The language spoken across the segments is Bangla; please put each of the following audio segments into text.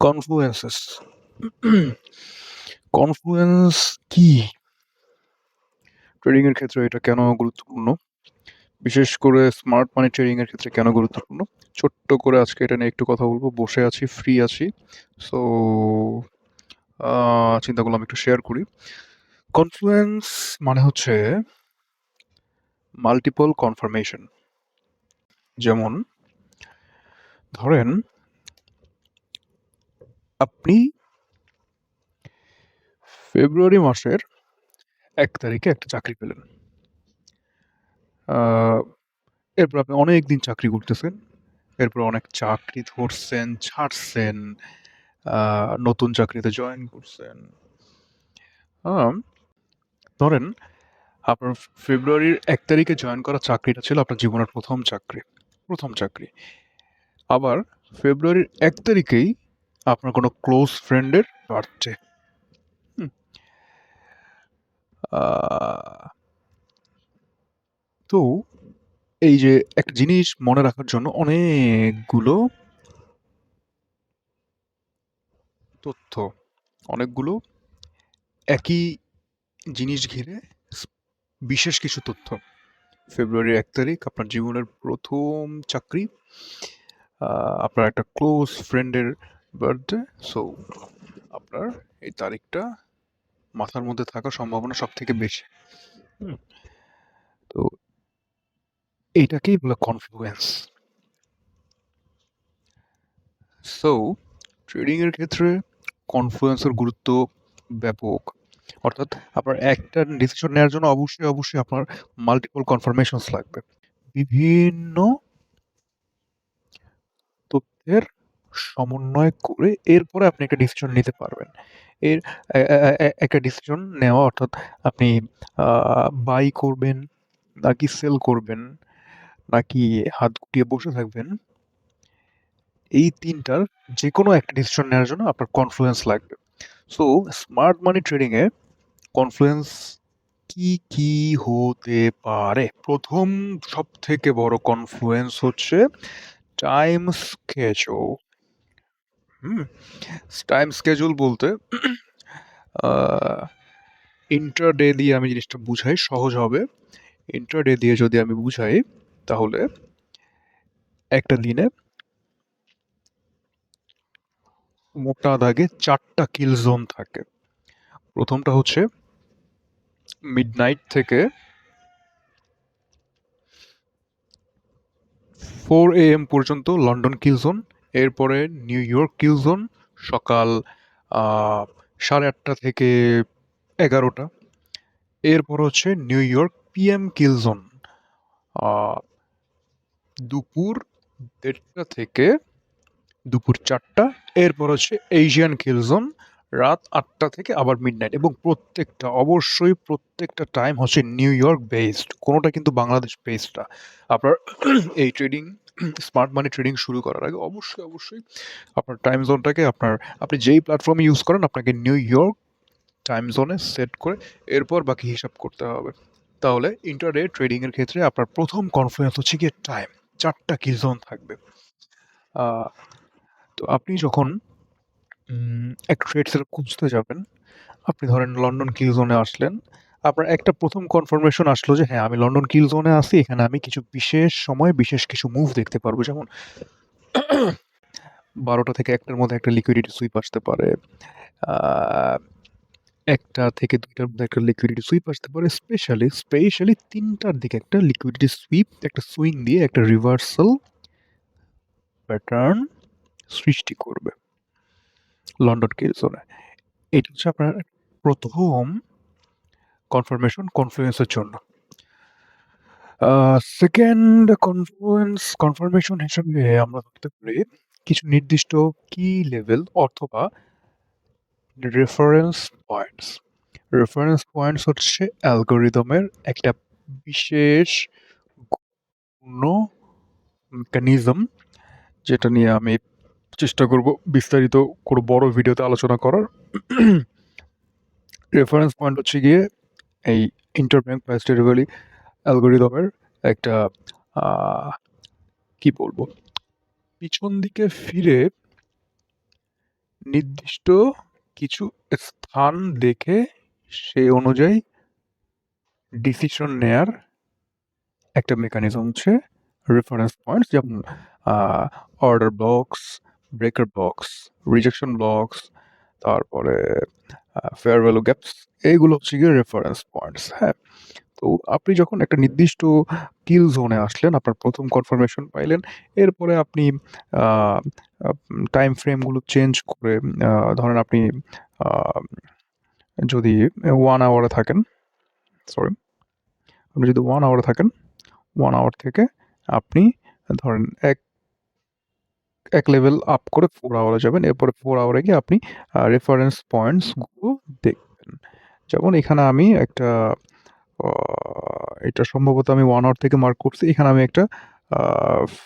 কনফ্লুয়েন্সেস কনফ্লুয়েন্স কি? ট্রেডিং এর ক্ষেত্রে এটা কেন গুরুত্বপূর্ণ? বিশেষ করে স্মার্ট মানি ট্রেডিং এর ক্ষেত্রে কেন গুরুত্বপূর্ণ? ছোট্ট করে আজকে এটা নিয়ে একটু কথা বলবো। বসে আছি, ফ্রি আছি। সো চিন্তা করলাম একটু শেয়ার করি। কনফ্লুয়েন্স মানে হচ্ছে মাল্টিপল কনফার্মেশন। যেমন ধরেন আপনি ফেব্রুয়ারি মাসের ১ তারিখে একটা চাকরি পেলেন। আহ, এরপর আপনি অনেক দিন চাকরি করতেছেন। এরপর অনেক চাকরি ধরছেন, ছাড়ছেন, নতুন চাকরিতে জয়েন করছেন। আম, ধরেন আপনার ফেব্রুয়ারির ১ তারিখে জয়েন করা চাকরিটা ছিল আপনার জীবনের প্রথম চাকরি। আবার ফেব্রুয়ারির ১ তারিখেই আপনার কোনো ক্লোজ ফ্রেন্ডের বার্থডে। হুম, আহ, তো এই যে একটা জিনিস মনে রাখার জন্য অনেকগুলো তথ্য, অনেকগুলো একই জিনিস ঘিরে বিশেষ কিছু তথ্য। ফেব্রুয়ারির ১ তারিখ আপনার জীবনের প্রথম চাকরি, আপনার একটা ক্লোজ ফ্রেন্ডের বার্থডে। সো আপনার এই তারিখটা মাথার মধ্যে থাকার সম্ভাবনা সব থেকে বেশি। হুম, তো এইটাকেই বলে কনফ্লুয়েন্স। সো ট্রেডিং এর ক্ষেত্রে কনফ্লুয়েন্সের গুরুত্ব ব্যাপক। অর্থাৎ আপনার একটা ডিসিশন নেওয়ার জন্য অবশ্যই আপনার মাল্টিপল কনফার্মেশনস লাগবে। বিভিন্ন তথ্যের সমন্বয় করে এরপরে আপনি একটা ডিসিশন নিতে পারবেন। এর একটা ডিসিশন নেওয়া অর্থাৎ আপনি বাই করবেন নাকি সেল করবেন নাকি হাত গুটিয়ে বসে থাকবেন, এই ৩ টার যেকোনো একটা ডিসিশন নেওয়ার জন্য আপনার কনফ্লুয়েন্স লাগবে। সো স্মার্ট মানি ট্রেডিং এ কনফ্লুয়েন্স কি হতে পারে? ১ম সবথেকে বড় কনফ্লুয়েন্স হচ্ছে টাইম স্কেডিউল। হুম? টাইম স্কেডিউল বলতে আহ ইন্টারডে দিয়ে আমি জিনিসটা বুঝাই, সহজ হবে। ইন্টারডে দিয়ে যদি আমি বুঝাই তাহলে একটা দিনে মোটা দাগে ৪টা কিল জোন থাকে। প্রথমটা হচ্ছে মিডনাইট থেকে 4 AM পর্যন্ত লন্ডন কিল জোন। এরপরে নিউ ইয়র্ক কিল জোন সকাল 8:30 থেকে 11টা। এরপর হচ্ছে নিউ ইয়র্ক PM কিল জোন দুপুর 1:30 থেকে দুপুর 4টা। এরপর হচ্ছে এশিয়ান কিল জোন রাত 8টা থেকে আবার মিডনাইট, এবং প্রত্যেকটা টাইম হচ্ছে নিউ ইয়র্ক বেসড, কোনোটা কিন্তু বাংলাদেশ বেসড না। আপনার এই ট্রেডিং, স্মার্ট মানি ট্রেডিং শুরু করার আগে অবশ্যই আপনার টাইম জোনটাকে আপনি যেই প্ল্যাটফর্মে ইউজ করেন আপনাকে নিউ ইয়র্ক টাইম জোনে সেট করে এরপর বাকি হিসাব করতে হবে। তাহলে ইন্টারডে ট্রেডিং এর ক্ষেত্রে আপনার প্রথম কনফ্লুয়েন্স হচ্ছে গিয়ে টাইম। 4টা কিল জোন থাকবে। আহ, তো আপনি যখন একটা ট্রেড সেটআপ খুঁজতে যাবেন, আপনি ধরেন লন্ডন কিল জোনে আসলেন। আপনার একটা প্রথম কনফার্মেশন আসলো যে হ্যাঁ, আমি লন্ডন কিল জোনে আছি, এখানে আমি কিছু বিশেষ সময় বিশেষ কিছু মুভ দেখতে পারবো। যেমন ১২টা থেকে ১টার মধ্যে একটা লিকুইডিটি সুইপ আসতে পারে। আহ, ১টা থেকে ২টার মধ্যে একটা লিকুইডিটি সুইপ আসতে পারে। স্পেশালি ৩টার দিকে একটা লিকুইডিটি সুইপ, একটা সুইং দিয়ে একটা রিভার্সাল প্যাটার্ন সৃষ্টি করবে লন্ডন কিল জোনে। এটা হচ্ছে আপনার প্রথম কনফার্মেশনের জন্য। সেকেন্ড কনফার্মেশন হিসেবে আমরা ধরতে পারি কিছু নির্দিষ্ট কি লেভেল অথবা রেফারেন্স পয়েন্টস। রেফারেন্স পয়েন্টস হচ্ছে অ্যালগরিদমের একটা বিশেষ গুণ মেকানিজম, যেটা নিয়ে আমি চেষ্টা করব বিস্তারিত কোনো বড় ভিডিওতে আলোচনা করার। রেফারেন্স পয়েন্ট হচ্ছে গিয়ে এই ইন্টারব্যাংক প্রাইস ডেরিভেটিভ অ্যালগরিদমের একটা আহ, কি বলবো, পিছন দিকে ফিরে নির্দিষ্ট কিছু স্থান দেখে সেই অনুযায়ী ডিসিশন নেয়ার একটা মেকানিজম হচ্ছে রেফারেন্স পয়েন্টস, যেমন order blocks, breaker blocks, rejection blocks, তারপরে ফেয়ার ভ্যালু গ্যাপস। এইগুলো হচ্ছে গিয়ে রেফারেন্স পয়েন্টস। হ্যাঁ, তো আপনি যখন একটা নির্দিষ্ট কিল জোনে আসলেন, আপনার প্রথম কনফার্মেশন পাইলেন, এরপরে আপনি টাইম ফ্রেমগুলো চেঞ্জ করে, ধরেন আপনি আহ, যদি 1 আওয়ারে থাকেন, সরি, আপনি যদি 1 আওয়ারে থাকেন, 1 আওয়ার থেকে আপনি ধরেন এক লেভেল আপ করে 4 আওয়ারে যাবেন। এরপরে 4 আওয়ারে গিয়ে আপনি রেফারেন্স পয়েন্টসগুলো দেখবেন। যেমন এখানে আমি একটা, এটা সম্ভবত আমি 1 আওয়ার থেকে মার্ক করছি। এখানে আমি একটা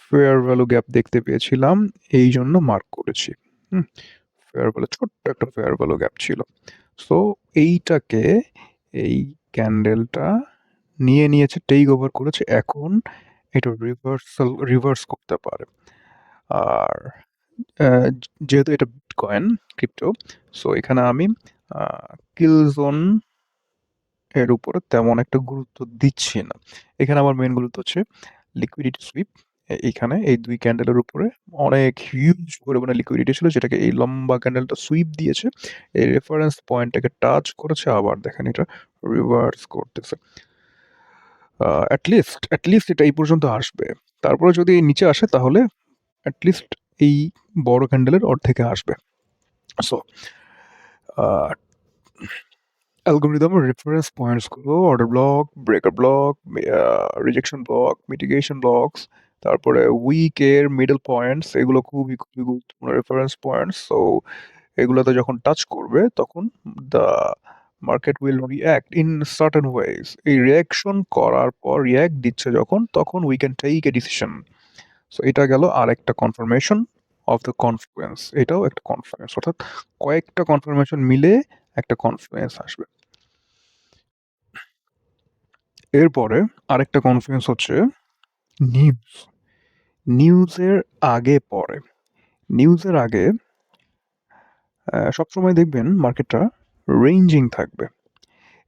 ফেয়ার ভ্যালু গ্যাপ দেখতে পেয়েছিলাম, এই জন্য মার্ক করেছি। হুম, ফেয়ার ভ্যালু, ছোট্ট একটা ফেয়ার ভ্যালু গ্যাপ ছিল। সো এইটাকে, এই ক্যান্ডেলটা নিয়ে নিয়েছে, টেক ওভার করেছে। এখন এটা রিভার্স করতে পারে। আর যেহেতু এটা বিটকয়েন, ক্রিপ্টো, সো এখানে আমি কিল জোন এর উপরে তেমন একটা গুরুত্ব দিচ্ছি না। এখানে আমার মেইন গুরুত্ব হচ্ছে লিকুইডিটি সুইপ। এইখানে এই 2 ক্যান্ডেলের উপরে অনেক হিউজ পরিমাণে লিকুইডিটি ছিল, যেটাকে এই লম্বা ক্যান্ডেলটা সুইপ দিয়েছে। এই রেফারেন্স পয়েন্টটাকে টাচ করেছে, আবার দেখেন এটা রিভার্স করতেছে। অ্যাট লিস্ট এটা এই পর্যন্ত আসবে। তারপরে যদি নিচে আসে তাহলে অ্যাটলিস্ট এই বড় ক্যান্ডেলের অর্ধেকে আসবে। সো অ্যালগরিদমের রেফারেন্স পয়েন্টসগুলো order block, breaker block, rejection block, mitigation blocks, তারপরে উইকের মিডল পয়েন্টস, এগুলো খুবই খুবই গুরুত্বপূর্ণ রেফারেন্স পয়েন্টস। সো এগুলোতে যখন টাচ করবে তখন the market will react in certain ways. এই রিয়াকশন করার পর, রিয়াক্ট দিচ্ছে যখন, তখন we can take a decision. So এটা গেল আরেকটা কনফার্মেশন অফ দ্য কনফ্লুয়েন্স। এটাও একটা কনফ্লুয়েন্স, অর্থাৎ কয়েকটা কনফার্মেশন মিলে একটা কনফ্লুয়েন্স আসবে। এরপরে আরেকটা কনফ্লুয়েন্স হচ্ছে নিউজ। নিউজের আগে পরে, নিউজের আগে সবসময় দেখবেন মার্কেটটা রেঞ্জিং থাকবে।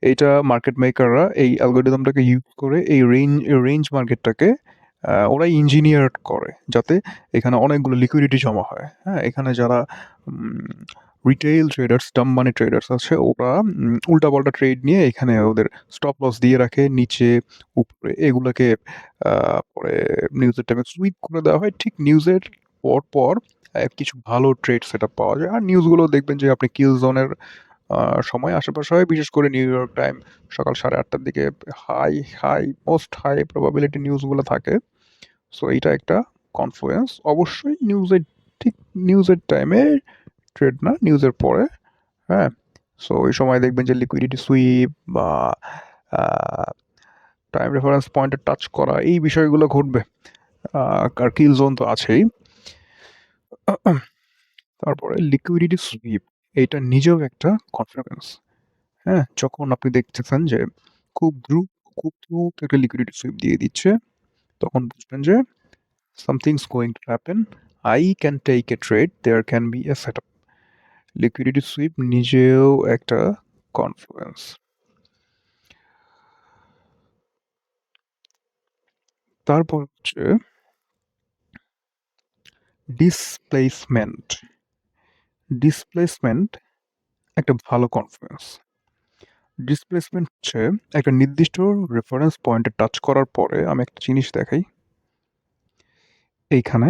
এইটা মার্কেট মেকাররা এই অ্যালগরিদমটাকে ইউজ করে এই রেঞ্জ মার্কেটটাকে ওরাই ইঞ্জিনিয়ার করে, যাতে এখানে অনেকগুলো লিকুইডিটি জমা হয়। হ্যাঁ, এখানে যারা রিটেইল ট্রেডার্স, ডাম মানি ট্রেডার্স আছে, ওরা উল্টাপাল্টা ট্রেড নিয়ে এখানে ওদের স্টপ লস দিয়ে রাখে নিচে উপরে। এগুলোকে পরে নিউজের টাইমে সুইপ করে দেওয়া হয়। ঠিক নিউজের পর পর কিছু ভালো ট্রেড সেট আপ পাওয়া যায়। আর নিউজগুলো দেখবেন যে আপনি কিল জোনের সময় আশেপাশে হয়, বিশেষ করে নিউ ইয়র্ক টাইম সকাল 8:30টার দিকে high high most high probability নিউজগুলো থাকে। সো এইটা একটা কনফ্লুয়েন্স। অবশ্যই নিউজের, ঠিক নিউজের টাইমে ট্রেড না, নিউজের পরে। হ্যাঁ, সো ওই সময় দেখবেন যে লিকুইডিটি সুইপ বা টাইম রেফারেন্স পয়েন্টে টাচ করা, এই বিষয়গুলো ঘটবে। আর কিল জোন তো আছেই। তারপরে লিকুইডিটি সুইপ, এইটা নিজেও একটা কনফিডেন্স। হ্যাঁ, যখন আপনি দেখতেছেন যে খুব দ্রুত একটা লিকুইডিটি সুইপ দিয়ে দিচ্ছে, তখন বুঝবেন যে something's going to happen. I can take a trade, there can be a setup. Liquidity sweep নিজেও একটা কনফ্লুয়েন্স। তারপর হচ্ছে ডিসপ্লেসমেন্ট। ডিসপ্লেসমেন্ট একটা ভালো কনফ্লুয়েন্স। ডিসপ্লেসমেন্ট হচ্ছে একটা নির্দিষ্ট রেফারেন্স পয়েন্টে টাচ করার পরে, আমি একটা জিনিস দেখাই। এইখানে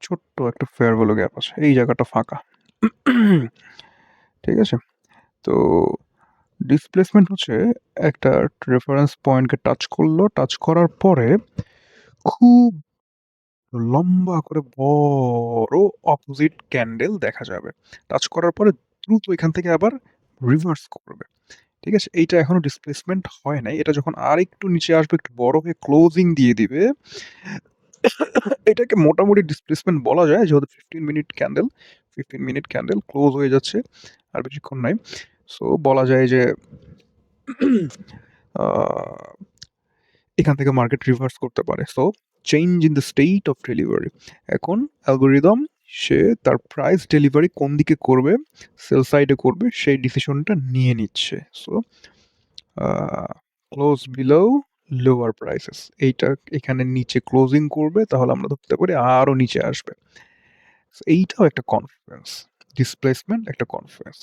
ছোট্ট একটা ফেয়ার ভ্যালু গ্যাপ আছে, এই জায়গাটা ফাঁকা। ঠিক আছে, তো ডিসপ্লেসমেন্ট হচ্ছে একটা রেফারেন্স পয়েন্টকে টাচ করলো, টাচ করার পরে খুব লম্বা করে বড় অপোজিট ক্যান্ডেল দেখা যাবে। টাচ করার পরে দ্রুত এখান থেকে আবার রিভার্স করবে। ঠিক আছে, এইটা এখনো ডিসপ্লেসমেন্ট হয় নাই। এটা যখন আর একটু নিচে আসবে, একটু বড় হয়ে ক্লোজিং দিয়ে দিবে, এটাকে মোটামুটি ডিসপ্লেসমেন্ট বলা যায়। যেহেতু 15 মিনিট ক্যান্ডেল ক্লোজ হয়ে যাচ্ছে, আর বেশিক্ষণ নাই। সো বলা যায় যে এখান থেকে মার্কেট রিভার্স করতে পারে। So change in the state of delivery. এখন অ্যালগোরিদম সে তার প্রাইস ডেলিভারি কোন দিকে করবে, সেল সাইডে করবে, সেই ডিসিশনটা নিয়ে নিচ্ছে। So close below lower prices, এইটা এখানে নিচে ক্লোজিং করবে, তাহলে আমরা ধরতে পারি আরও নিচে আসবে। So এইটাও একটা কনফিডেন্স, ডিসপ্লেসমেন্ট একটা কনফিডেন্স।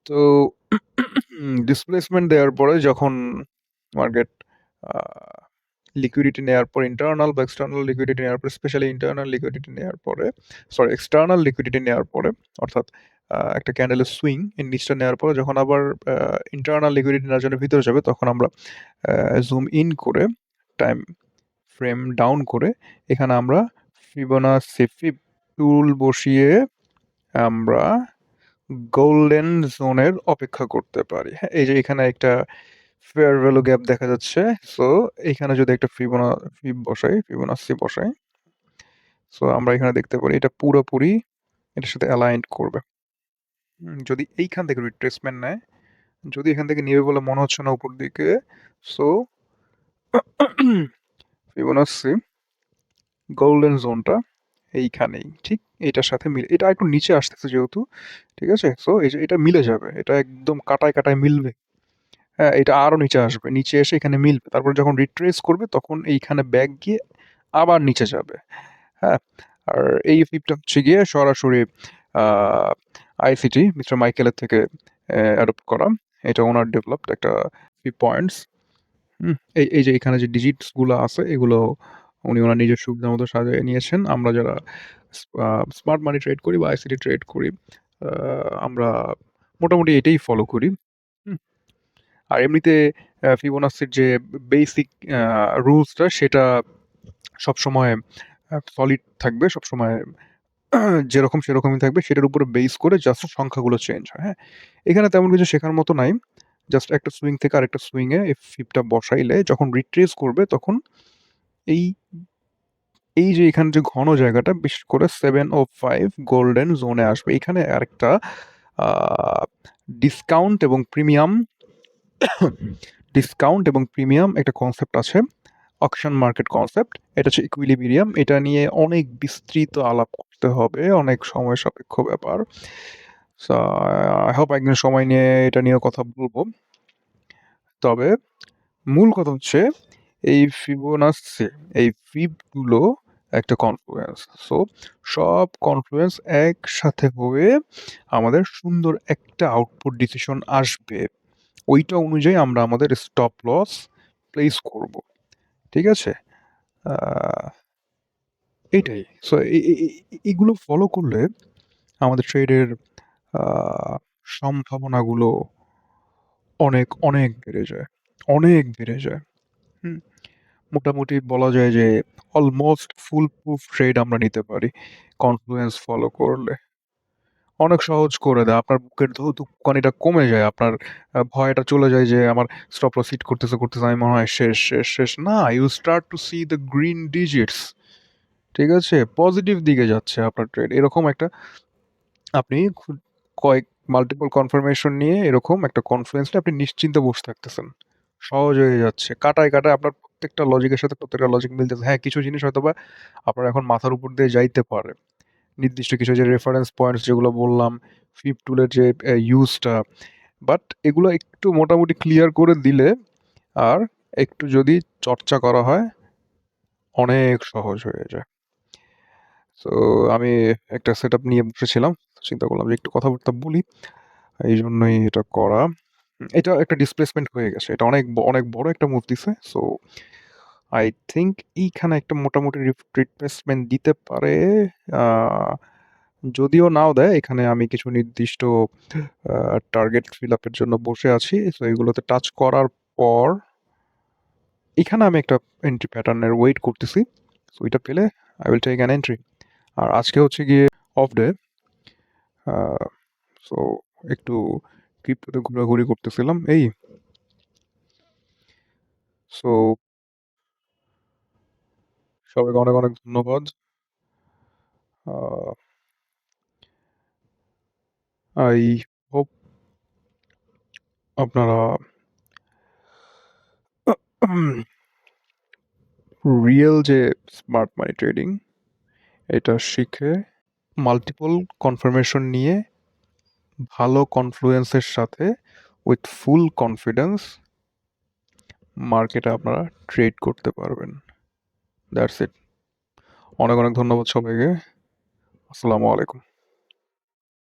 তো ডিসপ্লেসমেন্ট দেওয়ার পরে যখন মার্কেট লিকুইডিটি নেওয়ার পর, ইন্টারনাল বা এক্সটার্নাল লিকুইডিটি নেওয়ার পরে, স্পেশালি ইন্টারনাল লিকুইডিটি নেওয়ার পরে, সরি এক্সটার্নাল লিকুইডিটি নেওয়ার পরে, অর্থাৎ একটা ক্যান্ডেলের সুইং এর নিচটা নেওয়ার পরে যখন আবার ইন্টারনাল লিকুইডিটি নেওয়ার জন্য ভিতরে যাবে, তখন আমরা জুম ইন করে টাইম ফ্রেম ডাউন করে এখানে আমরা ফিবোনাচি ফিব টুল বসিয়ে আমরা গোল্ডেন জোনের অপেক্ষা করতে পারি। হ্যাঁ, এই যে এখানে একটা ফেয়ার ভ্যালু গ্যাপ দেখা যাচ্ছে। সো এখানে যদি একটা ফিবোনাচি বসাই, সো আমরা এখানে দেখতে পারি এটা পুরোপুরি এটার সাথে অ্যালাইন্ড করবে। যদি এইখান থেকে রিট্রেসমেন্ট নেয়, যদি এখান থেকে নেবে বলে মনে হচ্ছে না উপর দিকে, সো ফিবোনাচি গোল্ডেন জোনটা এইখানেই, ঠিক এটার সাথে মিলে, এটা একটু নিচে আসতেছে যেহেতু, ঠিক আছে, সো এই যে এটা মিলে যাবে, এটা একদম কাটায় কাটায় মিলবে। হ্যাঁ, এটা আরো নিচে আসবে, নিচে এসে এখানে মিলবে, তারপর যখন রিট্রেস করবে তখন এইখানে ব্যাক গিয়ে আবার নিচে যাবে। হ্যাঁ, আর এই ফিপটা হচ্ছে গিয়ে সরাসরি আইসিটি মিস্টার মাইকেলের থেকে অ্যাডপ্ট করা। এটা ওনার ডেভেলপড একটা ফিপ পয়েন্টস। এই এই যে এখানে যে ডিজিটস গুলো আছে, এগুলো উনি ওনার নিজের সুবিধা মতো সাজিয়ে নিয়েছেন। আমরা যারা স্মার্ট মানি ট্রেড করি বা আইসিটি ট্রেড করি, আমরা মোটামুটি এটাই ফলো করি। হুম, আর এমনিতে ফিবোনাচির যে বেসিক রুলসটা, সেটা সবসময় সলিড থাকবে, সবসময় যেরকম সেরকমই থাকবে, সেটার উপরে বেস করে জাস্ট সংখ্যাগুলো চেঞ্জ হয়। হ্যাঁ, এখানে তেমন কিছু শেখার মতো নাই। জাস্ট একটা সুইং থেকে আরেকটা সুইংয়ে এই ফিপটা বসাইলে যখন রিট্রেস করবে তখন এই এই যে এখানে যে ঘন জায়গাটা, বিশেষ করে 705 গোল্ডেন জোনে আসবে। এখানে আরেকটা ডিসকাউন্ট এবং প্রিমিয়াম একটা কনসেপ্ট আছে, অকশন মার্কেট কনসেপ্ট। এটা হচ্ছে ইকুইলিব্রিয়াম, এটা নিয়ে অনেক বিস্তৃত আলাপ করতে হবে, অনেক সময় সাপেক্ষ ব্যাপার। সো আই হোপ একদিন সময় নিয়ে এটা নিয়ে কথা বলবো। তবে মূল কথা হচ্ছে এই ফিবোনাচি, এই ফিবগুলো একটা কনফ্লুয়েন্স। সো সব কনফ্লুয়েন্স একসাথে হয়ে আমাদের সুন্দর একটা আউটপুট ডিসিশন আসবে। ওইটা অনুযায়ী আমরা আমাদের স্টপ লস প্লেস করব, ঠিক আছে? এইটাই। সো এইগুলো ফলো করলে আমাদের ট্রেডের সম্ভাবনাগুলো অনেক অনেক বেড়ে যায়, অনেক বেড়ে যায়। হুম, মোটামুটি বলা যায় যে অলমোস্ট ফুল প্রুফ ট্রেড আমরা নিতে পারি কনফ্লুয়েন্স ফলো করলে। অনেক সহজ করে দেয়, আপনার বুকের ধুকপুকানিটা কমে যায়, আপনার ভয়টা চলে যায় যে আমার স্টপ লস হিট করতেছে আমি মনে হয় শেষ শেষ শেষ। না, you start to see the green digits, ঠিক আছে, পজিটিভ দিকে যাচ্ছে আপনার ট্রেড। এরকম একটা আপনি কয়েক মাল্টিপল কনফার্মেশন নিয়ে এরকম একটা কনফিডেন্সটা আপনি নিশ্চিন্তে বসে থাকতেছেন, সহজ হয়ে যাচ্ছে। কাটায় কাটায় আপনার প্রত্যেকটা লজিকের সাথে প্রত্যেকটা লজিক মিলতেছে। হ্যাঁ, কিছু জিনিস হয়তো বা আপনার এখন মাথার উপর দিয়ে যাইতে পারে, নির্দিষ্ট কিছু যে রেফারেন্স পয়েন্টস যেগুলো বললাম, ফিপ টুলের যে ইউজটা, বাট এগুলো একটু মোটামুটি ক্লিয়ার করে দিলে আর একটু যদি চর্চা করা হয়, অনেক সহজ হয়ে যায়। তো আমি একটা সেট আপ নিয়ে বসেছিলাম, চিন্তা করলাম যে একটু কথাবার্তা বলি, এই জন্যই এটা করা। এটা একটা ডিসপ্লেসমেন্ট হয়ে গেছে, এটা অনেক অনেক বড় একটা মুভ দিছে। সো আই থিঙ্ক এইখানে একটা মোটামুটি রিপ্লেসমেন্ট দিতে পারে। আহ, যদিও নাও দেয়, এখানে আমি কিছু নির্দিষ্ট টার্গেট ফিল আপের জন্য বসে আছি। সো এগুলোতে টাচ করার পর এখানে আমি একটা এন্ট্রি প্যাটার্নের ওয়েট করতেছি। সো এটা পেলে I will take an entry. আর আজকে হচ্ছে গিয়ে অফ ডে, সো একটু ক্রিপ্টোতে ঘোরাঘুরি করতেছিলাম এই। সো সবাইকে অনেক অনেক ধন্যবাদ। আই হোপ আপনারা রিয়েল যে স্মার্ট মানি ট্রেডিং, এটা শিখে মাল্টিপল কনফার্মেশন নিয়ে ভালো কনফ্লুয়েন্সের সাথে উইথ ফুল কনফিডেন্স মার্কেটে আপনারা ট্রেড করতে পারবেন। That's it. অনেক অনেক ধন্যবাদ সবাইকে। আসসালামু আলাইকুম।